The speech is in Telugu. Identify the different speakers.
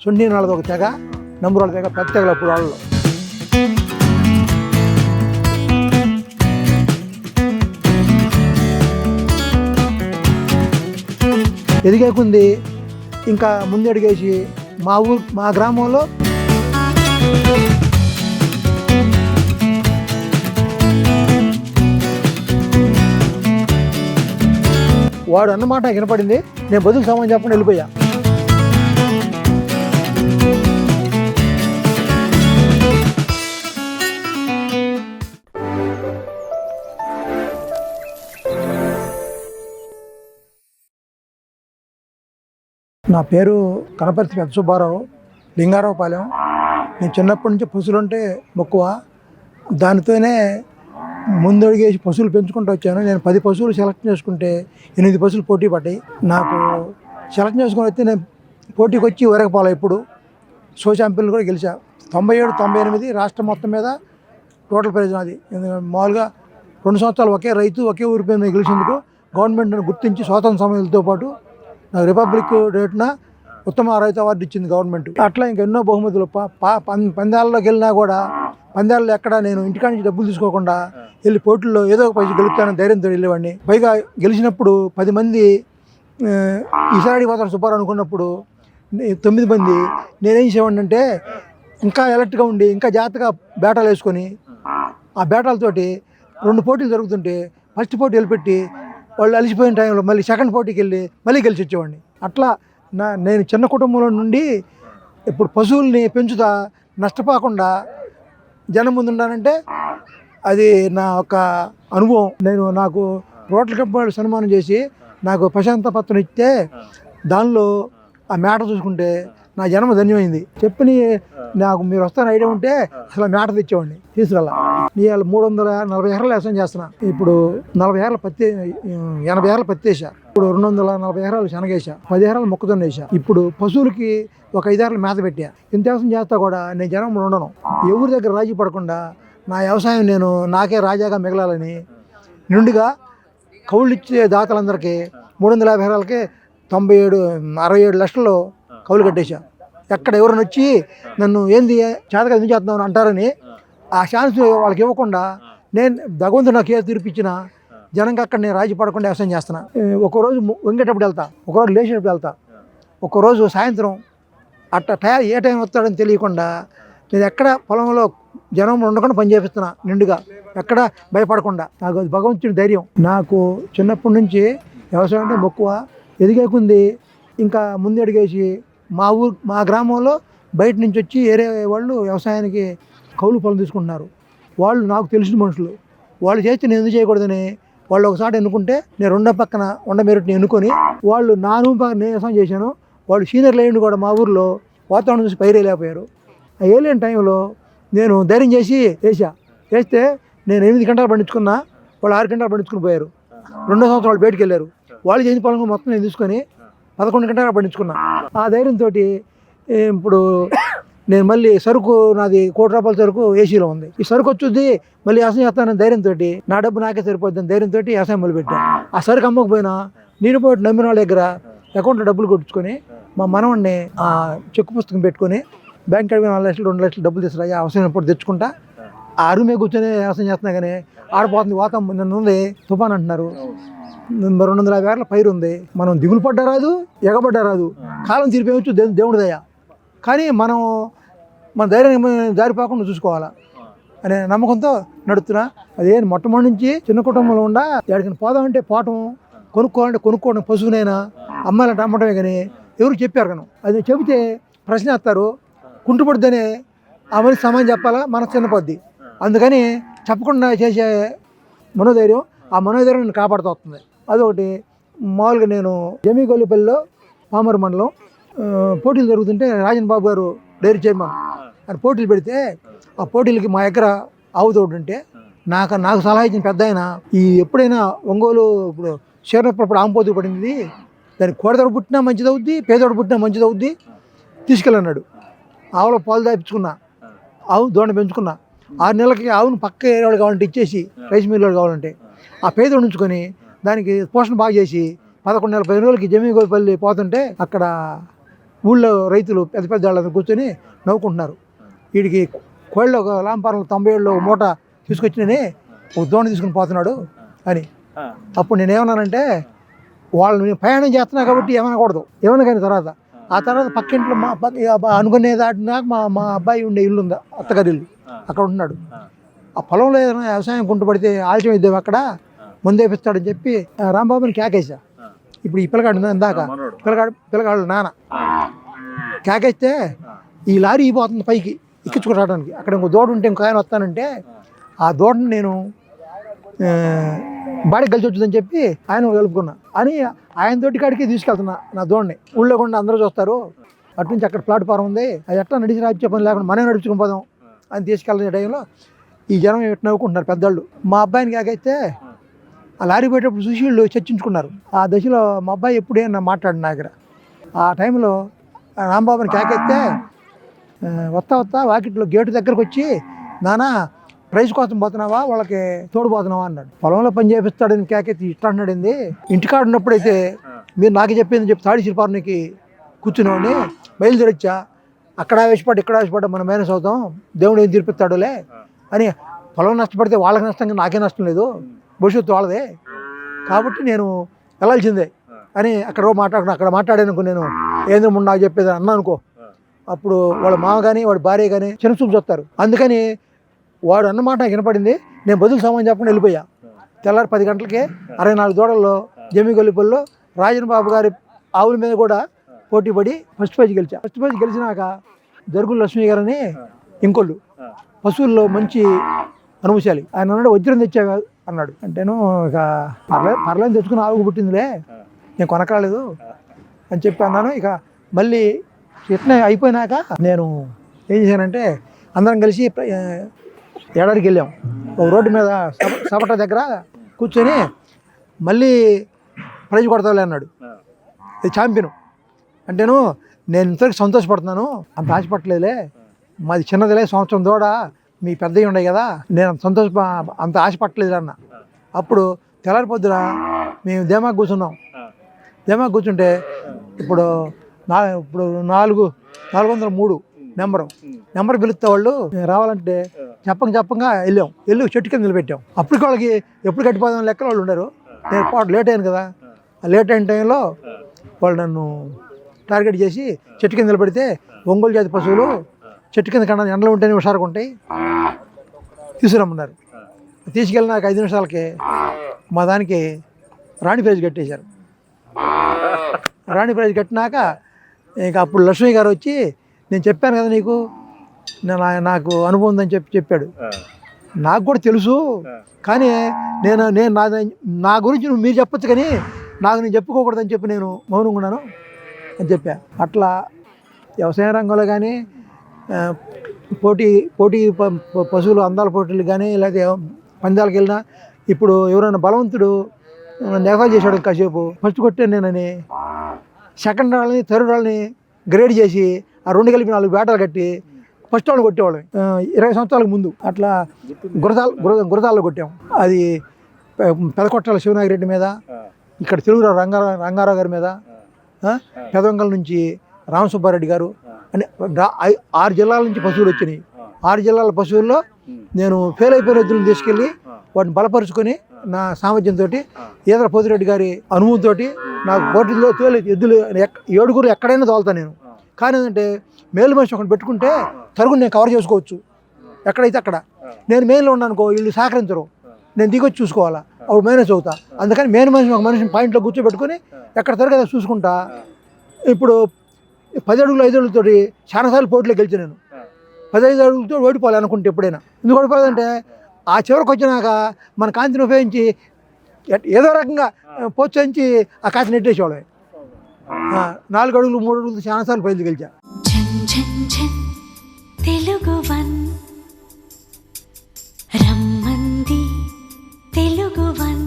Speaker 1: సొంటి నాళ్ళది ఒక తెగ, నంబురాళ్ళ తెగ, పెద్ద తెగలు అప్పుడు వాళ్ళలో. ఎదిగేకుంది ఇంకా ముందు అడిగేసి మా గ్రామంలో వాడు అన్నమాట వినపడింది. నేను బదులు సామాన్ చెప్పకుండా వెళ్ళిపోయా. నా పేరు కనపర్తి పెద్ద సుబ్బారావు, లింగారావుపాలెం. నేను చిన్నప్పటి నుంచి పశువులు అంటే మక్కువ. దానితోనే ముందడిగేసి పశువులు పెంచుకుంటూ వచ్చాను. నేను 10 పశువులు సెలెక్ట్ చేసుకుంటే 8 పశువులు పోటీ పడ్డాయి. నాకు సెలెక్ట్ చేసుకుని వస్తే నేను పోటీకి వచ్చి వరకపాల ఇప్పుడు షో ఛాంపియన్లు కూడా గెలిచా. 97, 98 రాష్ట్రం మొత్తం మీద టోటల్ ప్రైజ్ నాది. మామూలుగా 2 సంవత్సరాలు ఒకే రైతు ఒకే ఊరి మీద గెలిచేందుకు గవర్నమెంట్ గుర్తించి స్వాతంత్ర సమయంతో పాటు నాకు రిపబ్లిక్ డేట్న ఉత్తమ రైతు అవార్డు ఇచ్చింది గవర్నమెంట్. అట్లా ఇంకెన్నో బహుమతులు. పందాల్లోకి వెళ్ళినా కూడా పందాల్లో ఎక్కడ నేను ఇంటికాడ నుంచి డబ్బులు తీసుకోకుండా వెళ్ళి పోటీల్లో ఏదో ఒక పైసలు గెలుపుతానని ధైర్యంతో వెళ్ళేవాడిని. పైగా గెలిచినప్పుడు 10 మంది ఈసారి పోతాను సుబ్బారావు అనుకున్నప్పుడు 9 మంది నేనేం చేసేవాడిని అంటే ఇంకా అలర్ట్గా ఉండి ఇంకా జాగ్రత్తగా బేటాలు వేసుకొని ఆ బేటాలతోటి 2 పోటీలు జరుగుతుంటే ఫస్ట్ పోటీ వెళ్ళిపెట్టి వాళ్ళు అలిసిపోయిన టైంలో మళ్ళీ సెకండ్ పోటీకి వెళ్ళి మళ్ళీ గెలిచి వచ్చేవాడిని. అట్లా నేను చిన్న కుటుంబంలో నుండి ఇప్పుడు పశువుల్ని పెంచుతా నష్టపోకుండా జనం ముందు ఉన్నానంటే అది నా ఒక అనుభవం. నాకు రోటల్ కప్ వాళ్ళు సన్మానం చేసి నాకు ప్రశాంత పత్రం ఇస్తే దానిలో ఆ మేట చూసుకుంటే నా జన్మ ధన్యమైంది. చెప్పని నాకు మీరు వస్తాను ఐడియా ఉంటే అసలు మేట తెచ్చేవాడిని తీసుకురా. ఇవాళ 340 ఎకరాలు వ్యవసాయం చేస్తున్నా. ఇప్పుడు 40 ఎకరాలు పత్తి, 80 ఎకరాలు పత్తి వేసా. ఇప్పుడు 240 ఎకరాలు శనగేసా, 10 ఎకరాలు మొక్కజొన్న వేసా. ఇప్పుడు పశువులకి ఒక 5 ఎకరాలు మేత పెట్టా. ఇంత వ్యవసాయం చేస్తా కూడా నేను జనం ఉండను. ఎవరి దగ్గర రాజీ పడకుండా నా వ్యవసాయం నేను నాకే రాజాగా మిగలాలని నిండుగా కౌళ్ళు ఇచ్చే దాతలందరికీ 350 ఎకరాలకి 67 లక్షల్లో కౌలు కట్టేశా. ఎక్కడ ఎవరైనా వచ్చి నన్ను ఏంది చేతగా ఎందుకు చేస్తున్నావు అంటారని ఆ ఛాన్స్ వాళ్ళకి ఇవ్వకుండా నేను భగవంతుడు నాకు ఏ తీర్పిచ్చినా జనంగా అక్కడ నేను రాజీ పడకుండా వ్యవసాయం చేస్తున్నా. ఒకరోజు వంగేటప్పుడు వెళ్తా, ఒకరోజు లేచేటప్పుడు వెళ్తా, ఒకరోజు సాయంత్రం అట్ట ఏ టైం వస్తాడని తెలియకుండా నేను ఎక్కడ పొలంలో జనం ఉండకుండా పని చేపిస్తున్నా నిండుగా, ఎక్కడ భయపడకుండా. నాకు భగవంతుడి ధైర్యం. నాకు చిన్నప్పటి నుంచి వ్యవసాయం అంటే మక్కువ. ఎదిగేకుంది ఇంకా ముందు అడిగేసి మా గ్రామంలో బయట నుంచి వచ్చి వేరే వాళ్ళు వ్యవసాయానికి కౌలు పొలం తీసుకుంటున్నారు. వాళ్ళు నాకు తెలిసిన మనుషులు. వాళ్ళు చేస్తే నేను ఎందుకు చేయకూడదని వాళ్ళు ఒకసారి ఎన్నుకుంటే నేను రెండో పక్కన మెరుట్ని ఎన్నుకొని వాళ్ళు నా పక్కన నేను వ్యవసాయం చేశాను. వాళ్ళు సీనియర్ లైన్ కూడా మా ఊర్లో వాతావరణం చూసి పైరేలేకపోయారు. ఆ వేయలేని టైంలో నేను ధైర్యం చేసి వేస్తే నేను 8 గంటలు పండించుకున్నా, వాళ్ళు 6 గంటలు పండించుకుని పోయారు. 2వ సంవత్సరం వాళ్ళు బయటికి వెళ్ళారు. వాళ్ళు చేసిన పొలం మొత్తం నేను తీసుకొని 11 గంటలు పండించుకున్నా. ఆ ధైర్యంతో ఇప్పుడు నేను మళ్ళీ సరుకు నాది ₹1,00,00,000 సరుకు ఏసీలో ఉంది. ఈ సరుకు వచ్చుద్ది మళ్ళీ వ్యవసాయం చేస్తానని ధైర్యంతో నా డబ్బు నాకే సరిపోద్దని ధైర్యంతో వ్యవసాయం మొదలుపెట్టాను. ఆ సరుకు అమ్మకపోయినా నేను పోయి నమ్మిన వాళ్ళ దగ్గర అకౌంట్లో డబ్బులు కొట్టించుకొని మా మనవడిని ఆ చెక్కు పుస్తకం పెట్టుకొని బ్యాంక్ అడిగిన 4 లక్షలు 2 లక్షలు డబ్బులు తీసుకురా అవసరమైనప్పుడు తెచ్చుకుంటా. ఆ అరువు మీద కూర్చొని వ్యవసాయం చేస్తున్నా కానీ ఆడిపోతుంది. వాతావరణం నిన్న ఉంది తుఫాన్ అంటున్నారు. 250 ఎకరాల పైరు ఉంది. మనం దిగులు పడ్డా రాదు, ఎగబడ్డా రాదు. కాలం తీరిపోవచ్చు దేవుడి దయ. కానీ మన ధైర్యం జారిపోకుండా చూసుకోవాలా అనే నమ్మకంతో నడుస్తున్నా. అదే మొట్టమొదటి నుంచి చిన్న కుటుంబంలో ఉండా ఎక్కడికైనా పోదామంటే పోవటం, కొనుక్కోవాలంటే కొనుక్కోవడం, పశువునైనా అమ్మాయిలంటే అమ్మటమే. కానీ ఎవరికి చెప్పారు కను అది చెబితే ప్రశ్న వేస్తారు, కుంటుపడుద్దనే ఆ మనిషి సమాధానం చెప్పాలా, మనసు చిన్నపోద్ది. అందుకని చెప్పకుండా చేసే మనోధైర్యం, ఆ మనోధైర్యం నేను కాపాడుతూ వస్తుంది. అదొకటి. మామూలుగా నేను జమీగొల్లిపల్లిలో పామర్ మండలం పోటీలు జరుగుతుంటే రాజన్ బాబు గారు డైరీ చైర్మన్ అని పోటీలు పెడితే ఆ పోటీలకి మా దగ్గర ఆవుతోడు ఉంటే నాకు సలహా ఇచ్చిన పెద్ద ఆయన, ఈ ఎప్పుడైనా ఒంగోలు ఇప్పుడు శరణప్పుడు ఆంపోతు పడింది, దానికి కోడతోడు పుట్టినా మంచిది అవుద్ది, పేదోడు పుట్టినా మంచిది అవుద్ది, తీసుకెళ్ళన్నాడు. ఆవులో పాలు దాపించుకున్నా, ఆవు దోణ పెంచుకున్నా. 6 నెలలకి ఆవును పక్క ఏరియాలు కావాలంటే ఇచ్చేసి రైస్ మిల్లు కావాలంటే ఆ పేదోడు ఉంచుకొని దానికి పోషణ బాగా చేసి 11 నెలల 10 రోజులకి జమీగోపల్లి పోతుంటే అక్కడ ఊళ్ళో రైతులు పెద్ద పెద్ద వాళ్ళందరూ కూర్చొని నవ్వుకుంటున్నారు. వీడికి కోళ్ళు ఒక లాంపారంలో 90 ఏళ్ళు మూట తీసుకొచ్చినని ఒక దోణ తీసుకుని పోతున్నాడు అని. అప్పుడు నేనేమన్నానంటే వాళ్ళు నేను ప్రయాణం చేస్తున్నా కాబట్టి ఏమనకూడదు, ఏమన్నా కానీ తర్వాత ఆ తర్వాత పక్కింట్లో అనుకునే దాటినాక మా అబ్బాయి ఉండే ఇల్లు ఉంది, అత్తగారి ఇల్లు, అక్కడ ఉంటున్నాడు. ఆ పొలంలో ఏదైనా వ్యవసాయం కుంటుపడితే ఆలస్యం ఇద్దాం అక్కడ ముందేపిస్తాడని చెప్పి రాంబాబుని కేకేసా. ఇప్పుడు ఈ పిల్లగాడు ఇందాక పిల్లగాడు నాన్న కేకేస్తే ఈ లారీ పోతుంది పైకి ఎక్కించుకురావడానికి. అక్కడ ఇంకో దూడ ఉంటే ఇంకో ఆయన వస్తానంటే ఆ దూడని నేను బాడీకి కలిసి వచ్చిందని చెప్పి ఆయన కలుపుకున్నా అని ఆయన తోటి కాడికి తీసుకెళ్తున్నా నా దూడని. ఊళ్ళో కూడా అందరూ చూస్తారు, అటు నుంచి అక్కడ ప్లాట్ఫారం ఉంది, అది ఎట్లా నడిచి రాజు పని లేకుండా మనం నడుచుకుని పోదాం అని తీసుకెళ్ళిన టైంలో ఈ జనం ఎట్లా నవ్వుకుంటున్నారు పెద్దవాళ్ళు. మా అబ్బాయిని కాకైతే ఆ లారీ పోయేటప్పుడు చూసి వీళ్ళు చర్చించుకున్నారు. ఆ దశలో మా అబ్బాయి ఎప్పుడైనా మాట్లాడు నా దగ్గర. ఆ టైంలో రాంబాబుని కేకెత్తే వస్తా వాకిట్లో గేటు దగ్గరకు వచ్చి నానా ప్రైజ్ కోసం పోతున్నావా వాళ్ళకి తోడుపోతున్నావా అన్నాడు. పొలంలో పని చేపిస్తాడని కేకెత్తి ఇట్లా అన్నాడండి. ఇంటికాడ ఉన్నప్పుడైతే మీరు నాకు చెప్పిందని చెప్పి తాడి శిల్పానికి కూర్చునేవాడిని, బయలుదేరొచ్చా అక్కడ ఆవేశపడ్డా ఇక్కడ ఆవేశపడ్డా మనం మైనస్ అవుతాం, దేవుడు ఏం తీర్పిస్తాడులే అని. పొలం నష్టపడితే వాళ్ళకి నష్టంగా నాకే నష్టం లేదు, భవిష్యత్తు వాళ్ళదే కాబట్టి నేను వెళ్ళాల్సిందే అని అక్కడ మాట్లాడానుకో. నేను ఏంద్ర ముందు నాకు చెప్పేది అన్నా అనుకో, అప్పుడు వాళ్ళ మామ కానీ వాడి భార్య కానీ చిన్న చూపు చూస్తారు. అందుకని వాడు అన్నమాట నాకు వినపడింది, నేను బదులు సామాన్ చెప్పకుండా వెళ్ళిపోయా. తెల్లారి 10 గంటలకే 64 దూడల్లో జమ్మిగొల్లిపల్లిలో రాజన్ బాబు గారి ఆవుల మీద కూడా పోటీ పడి ఫస్ట్ ప్రైజ్ గెలిచా. ఫస్ట్ ప్రైజ్ గెలిచినాక జరుగుల లక్ష్మి గారని ఇంకోళ్ళు పశువుల్లో మంచి అనుభూశాలి. ఆయన అన్నాడు వజ్రం తెచ్చా అన్నాడు. అంటేను ఇక పర్లేదు తెచ్చుకుని ఆవుకు పుట్టిందిలే, నేను కొనకాలేదు అని చెప్పి అన్నాను. ఇక మళ్ళీ ఇట్లా అయిపోయినాక నేను ఏం చేశానంటే అందరం కలిసి ఏడాదికి వెళ్ళాం. ఒక రోడ్డు మీద సపట దగ్గర కూర్చొని మళ్ళీ ప్రైజ్ కొడతాలే అన్నాడు. ఇది ఛాంపియన్ అంటేను నేను ఇంతవరకు సంతోషపడుతున్నాను, అంత ఆశపట్టలేదులే, మాది చిన్నదిలే, సంవత్సరం దూడ మీ పెద్దవి ఉన్నాయి కదా, నేను అంత ఆశపట్టలేదు అన్న. అప్పుడు తెల్లారి పొద్దున మేము ధీమాకు కూర్చున్నాం. ధీమాకు కూర్చుంటే ఇప్పుడు 403 నెంబర్ పిలుస్తే వాళ్ళు రావాలంటే చెప్పంగా వెళ్ళి చెట్టు కింద నిలబెట్టాం. అప్పటికి వాళ్ళకి ఎప్పుడు కట్టిపోదాం లెక్కలు వాళ్ళు ఉండరు. నేను లేట్ అయ్యాను కదా, ఆ లేట్ అయిన టైంలో వాళ్ళు నన్ను టార్గెట్ చేసి చెట్టు కింద నిలబెడితే ఒంగోలు జాతి పశువులు చెట్టు కింద కన్నా ఎండలో ఉంటేనే హుషారుగా ఉంటాయి, తీసుకురమ్మన్నారు. తీసుకెళ్ళినాక 5 నిమిషాలకి మా దానికి రాణి ప్రైజ్ కట్టేశారు. రాణి ప్రైజ్ కట్టినాక ఇంకా అప్పుడు లక్ష్మి గారు వచ్చి నేను చెప్పాను కదా నీకు నాకు అనుభవం ఉందని చెప్పాడు. నాకు కూడా తెలుసు, కానీ నేను నా గురించి మీరు చెప్పచ్చు కానీ నాకు నేను చెప్పుకోకూడదని చెప్పి నేను మౌనంగా ఉన్నాను అని చెప్పా. అట్లా వ్యవసాయ రంగంలో కానీ పోటీ పశువులు అందాల పోటీలు కానీ లేకపోతే పందాలకు వెళ్ళినా ఇప్పుడు ఎవరైనా బలవంతుడు నెగఫా చేశాడు కాసేపు ఫస్ట్ కొట్టాను నేనని సెకండ్ వాళ్ళని థర్డ్ వాళ్ళని గ్రేడ్ చేసి ఆ 2 కలిపి 4 బేటాలు కట్టి ఫస్ట్ వాళ్ళని కొట్టేవాళ్ళం 20 సంవత్సరాలకు ముందు. అట్లా గురదాల్లో కొట్టాం. అది పెదకొట్టాల శివనాగిరెడ్డి మీద, ఇక్కడ తెలుగు రంగారావు గారి మీద, పెదవంగల్ నుంచి రామసుబ్బారెడ్డి గారు అని 6 జిల్లాల నుంచి పశువులు వచ్చినాయి. 6 జిల్లాల పశువుల్లో నేను ఫెయిల్ అయిపోయిన ఎద్దులను తీసుకెళ్ళి వాటిని బలపరుచుకొని నా సామర్థ్యంతో ఈదర పోతిరెడ్డి గారి అనుభవంతో నాకు పోటీల్లో ఎద్దులు 7 ఎక్కడైనా తోలుతాను నేను. కానీ ఏంటంటే మేలు మనిషి ఒకటి పెట్టుకుంటే తరుగుని నేను కవర్ చేసుకోవచ్చు ఎక్కడైతే అక్కడ. నేను మెయిన్లో ఉన్నానుకో వీళ్ళు సహకరించరు, నేను దిగొచ్చి చూసుకోవాలా, అప్పుడు మైనస్ అవుతా. అందుకని మెయిన్ మనిషి ఒక మనిషిని పాయింట్లో కూర్చోబెట్టుకొని ఎక్కడ తరగతి చూసుకుంటా. ఇప్పుడు 10 అడుగులు 5 అడుగులతో చాలాసార్లు పోటీలో గెలిచి నేను 15 అడుగులతో ఓడిపోవాలి అనుకుంటే ఎప్పుడైనా. ఎందుకు ఓడిపోలేదంటే ఆ చివరికి వచ్చినాక మన కాంతిని ఉపయోగించి ఏదో రకంగా ప్రోత్సహించి ఆ కాంతి నెట్టేసేవాళ్ళే. 4 అడుగులు 3 అడుగులు చాలాసార్లు పైలు గెలిచా.
Speaker 2: రమ్మంది తెలుగు వన్.